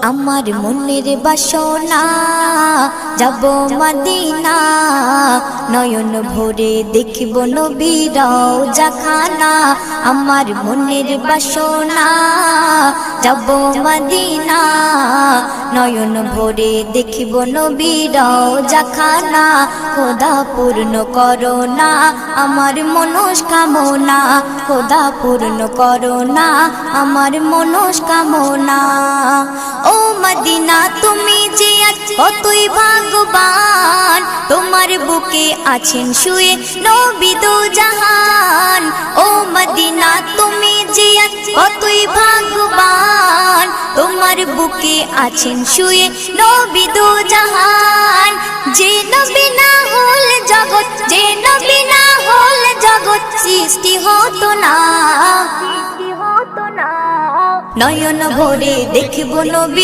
আমার মনের বাসনা যাব মদিনা, নয়ন ভরে দেখিব নবীর রওজাখানা। আমার মনের বাসনা যাব মদিনা, নয়ন ভরে দেখিব নবীর রওজাখানা। খোদা পূর্ণ করো না আমার মনস্কামনা, খোদা পূর্ণ করো না আমার মনস্কামনা। ও মদিনা তুমি যে আজ কতই ভাগ্যবান, তোমার বুকে আছেন শুয়ে নবী দো জাহান। ও মদিনা তুমি যে আজ কতই ভাগ্যবান, তোমার বুকে আছেন শুয়ে নবী দো জাহান। যে নবী না হল জগৎ, যে নবী না হল জগৎ সৃষ্টি হতো না। নয়ন ভরে দেখিব নবী